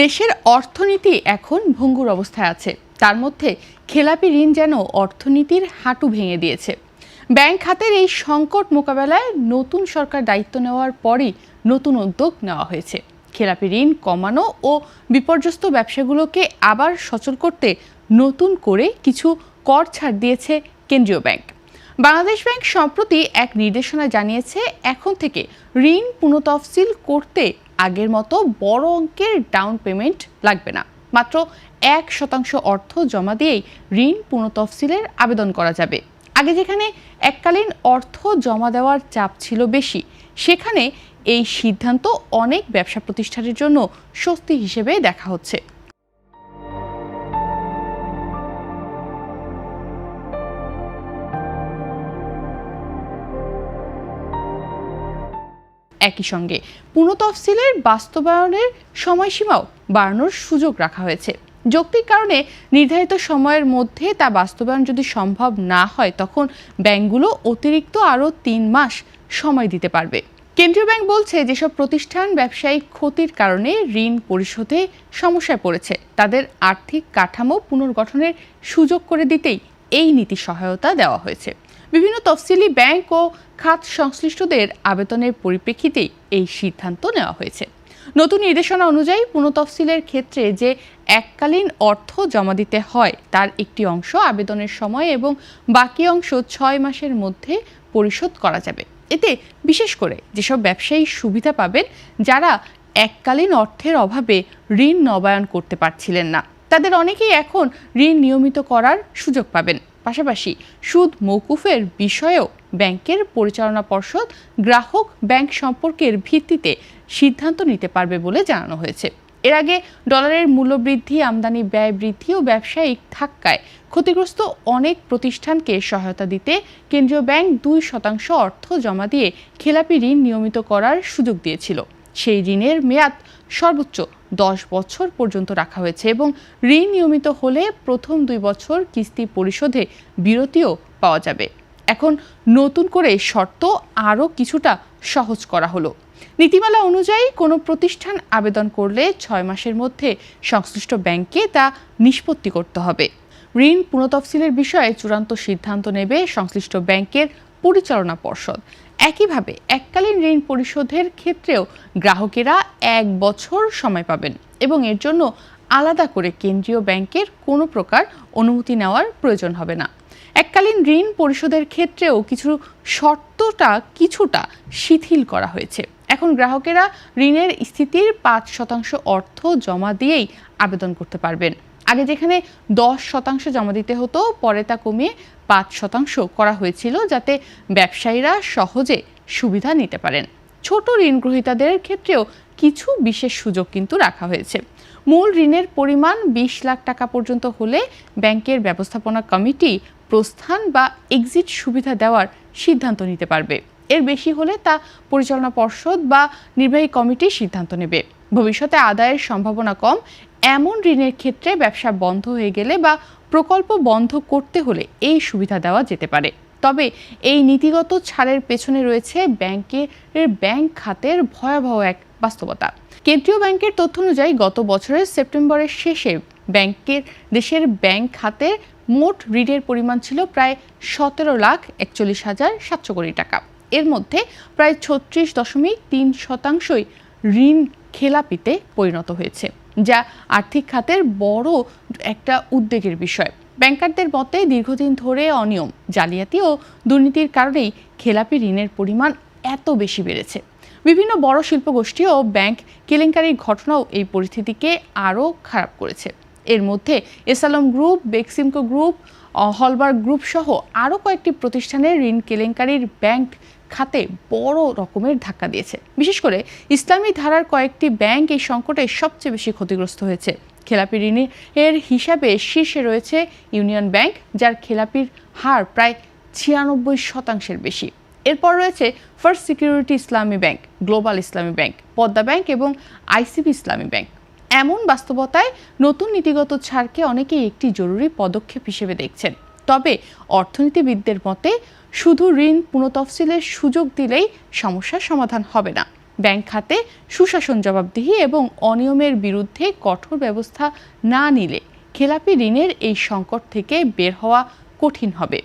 দেশের অর্থনীতি এখন ভঙ্গুর অবস্থায় আছে। তার মধ্যে খেলাপি ঋণ যেন অর্থনীতির হাঁটু ভেঙে দিয়েছে। ব্যাংক খাতের এই সংকট মোকাবেলায় নতুন সরকার দায়িত্ব নেওয়ার পরই নতুন উদ্যোগ নেওয়া হয়েছে। খেলাপি ঋণ কমানো ও বিপর্যস্ত ব্যবসাগুলোকে আবার সচল করতে নতুন করে কিছু কর ছাড় দিয়েছে কেন্দ্রীয় ব্যাংক। বাংলাদেশ ব্যাংক সম্প্রতি এক নির্দেশনা জানিয়েছে, এখন থেকে ঋণ পুনঃতফসিল করতে আগের মতো বড় অঙ্কের ডাউন পেমেন্ট লাগবে না। মাত্র 1% অর্থ জমা দিয়েই ঋণ পুনঃতফসিলের আবেদন করা যাবে। আগে যেখানে এককালীন অর্থ জমা দেওয়ার চাপ ছিল বেশি, সেখানে এই সিদ্ধান্ত অনেক ব্যবসা প্রতিষ্ঠানের জন্য স্বস্তি হিসেবে দেখা হচ্ছে। একই সঙ্গে পুনঃতফসিলের বাস্তবায়নের সময়সীমাও বাড়ানোর সুযোগ রাখা হয়েছে। যৌক্তিক কারণে নির্ধারিত সময়ের মধ্যে তা বাস্তবায়ন যদি সম্ভব না হয়, তখন ব্যাংকগুলো অতিরিক্ত আরও 3 মাস সময় দিতে পারবে। কেন্দ্রীয় ব্যাংক বলছে, যেসব প্রতিষ্ঠান ব্যবসায়িক ক্ষতির কারণে ঋণ পরিশোধে সমস্যায় পড়েছে, তাদের আর্থিক কাঠামো পুনর্গঠনের সুযোগ করে দিতেই এই নীতি সহায়তা দেওয়া হয়েছে। বিভিন্ন তফসিলি ব্যাংক ও খাত সংশ্লিষ্টদের আবেদনের পরিপ্রেক্ষিতেই এই সিদ্ধান্ত নেওয়া হয়েছে। নতুন নির্দেশনা অনুযায়ী পুনঃতফসিলের ক্ষেত্রে যে এককালীন অর্থ জমা দিতে হয়, তার একটি অংশ আবেদনের সময় এবং বাকি অংশ 6 মাসের মধ্যে পরিশোধ করা যাবে। এতে বিশেষ করে যেসব ব্যবসায়ী সুবিধা পাবেন, যারা এককালীন অর্থের অভাবে ঋণ নবায়ন করতে পারছিলেন না, তাদের অনেকেই এখন ঋণ নিয়মিত করার সুযোগ পাবেন। পাশাপাশি সুদ মওকুফের বিষয়েও ব্যাংকের পরিচালনা পর্ষদ গ্রাহক ব্যাংক সম্পর্কের ভিত্তিতে সিদ্ধান্ত নিতে পারবে বলে জানানো হয়েছে। এর আগে ডলারের মূল্যবৃদ্ধি, আমদানি ব্যয় বৃদ্ধি ও ব্যবসায়িক ধাক্কায় ক্ষতিগ্রস্ত অনেক প্রতিষ্ঠানকে সহায়তা দিতে কেন্দ্রীয় ব্যাংক 2% অর্থ জমা দিয়ে খেলাপি ঋণ নিয়মিত করার সুযোগ দিয়েছিল। সেই ঋণের মেয়াদ সর্বোচ্চ 10 বছর পর্যন্ত রাখা হয়েছে এবং ঋণ নিয়মিত হলে প্রথম 2 বছর কিস্তি পরিশোধে বিরতিও পাওয়া যাবে। এখন নতুন করে শর্ত আরও কিছুটা সহজ করা হলো। নীতিমালা অনুযায়ী কোনো প্রতিষ্ঠান আবেদন করলে 6 মাসের মধ্যে সংশ্লিষ্ট ব্যাংকে তা নিষ্পত্তি করতে হবে। ঋণ পুনঃতফসিলের বিষয়ে চূড়ান্ত সিদ্ধান্ত নেবে সংশ্লিষ্ট ব্যাংকের পরিচালনা পর্ষদ। একইভাবে এককালীন ঋণ পরিশোধের ক্ষেত্রেও গ্রাহকেরা 1 বছর সময় পাবেন এবং এর জন্য আলাদা করে কেন্দ্রীয় ব্যাংকের কোনো প্রকার অনুমতি নেওয়ার প্রয়োজন হবে না। এককালীন ঋণ পরিশোধের ক্ষেত্রেও শর্তটা কিছুটা শিথিল করা হয়েছে। এখন গ্রাহকেরা ঋণের স্থিতির 5% অর্থ জমা দিয়েই আবেদন করতে পারবেন। আগে যেখানে 10% জমা দিতে হতো, পরে তা কমিয়ে 5% করা হয়েছিল, যাতে ব্যবসায়ীরা সহজে সুবিধা নিতে পারেন। ছোট ঋণ গ্রহীতাদের ক্ষেত্রেও কিছু বিশেষ সুযোগ কিন্তু রাখা হয়েছে। মূল ঋণের পরিমাণ 20 লাখ টাকা পর্যন্ত হলে ব্যাংকের ব্যবস্থাপনা কমিটি প্রস্থান বা এক্সিট সুবিধা দেওয়ার সিদ্ধান্ত নিতে পারবে। এর বেশি হলে তা পরিচালনা পর্ষদ বা নির্বাহী কমিটি সিদ্ধান্ত নেবে। ভবিষ্যতে আদায়ের সম্ভাবনা কম এমন ঋণের ক্ষেত্রে ব্যবসা বন্ধ হয়ে গেলে বা প্রকল্প বন্ধ করতে হলে এই সুবিধা দেওয়া যেতে পারে। তবে এই নীতিগত ছাড়ের পেছনে রয়েছে ব্যাংক খাতের ভয়াবহ এক বাস্তবতা। কেন্দ্রীয় ব্যাংকের তথ্য অনুযায়ী গত বছরের সেপ্টেম্বরের শেষে দেশের ব্যাংক খাতের মোট ঋণের পরিমাণ ছিল প্রায় 17,41,700 কোটি টাকা। এর মধ্যে প্রায় 36.3% ঋণ খেলাপিতে পরিণত হয়েছে, যা আর্থিক খাতের বড় একটা উদ্বেগের বিষয়। ব্যাংকারদের মতে, দীর্ঘদিন ধরে অনিয়ম, জালিয়াতি ও দুর্নীতির কারণেই খেলাপি ঋণের পরিমাণ এত বেশি বেড়েছে। বিভিন্ন বড় শিল্পগোষ্ঠী ও ব্যাংক কেলেঙ্কারির ঘটনাও এই পরিস্থিতিকে আরও খারাপ করেছে। এর মধ্যে এসালম গ্রুপ, বেক্সিমকো গ্রুপ, হলবার্গ গ্রুপ সহ আরও কয়েকটি প্রতিষ্ঠানের ঋণ কেলেঙ্কারির ব্যাংক খাতে বড় রকমের ধাক্কা দিয়েছে। বিশেষ করে ইসলামী ধারার কয়েকটি ব্যাংক এই সংকটে সবচেয়ে বেশি ক্ষতিগ্রস্ত হয়েছে। খেলাপি ঋণের হিসাবে শীর্ষে রয়েছে ইউনিয়ন ব্যাংক, যার খেলাপির হার প্রায় 96% বেশি। এরপর রয়েছে ফার্স্ট সিকিউরিটি ইসলামী ব্যাংক, গ্লোবাল ইসলামী ব্যাংক, পদ্মা ব্যাংক এবং আইসিবি ইসলামী ব্যাংক। এমন বাস্তবতায় নতুন নীতিগত ছাড়কে অনেকেই একটি জরুরি পদক্ষেপ হিসেবে দেখছেন। তবে অর্থনীতিবিদদের মতে, শুধু ঋণ পুনঃতফসিলের সুযোগ দিলেই সমস্যার সমাধান হবে না। ব্যাংক খাতে সুশাসন, জবাবদিহি এবং অনিয়মের বিরুদ্ধে কঠোর ব্যবস্থা না নিলে খেলাপি ঋণের এই সংকট থেকে বের হওয়া কঠিন হবে।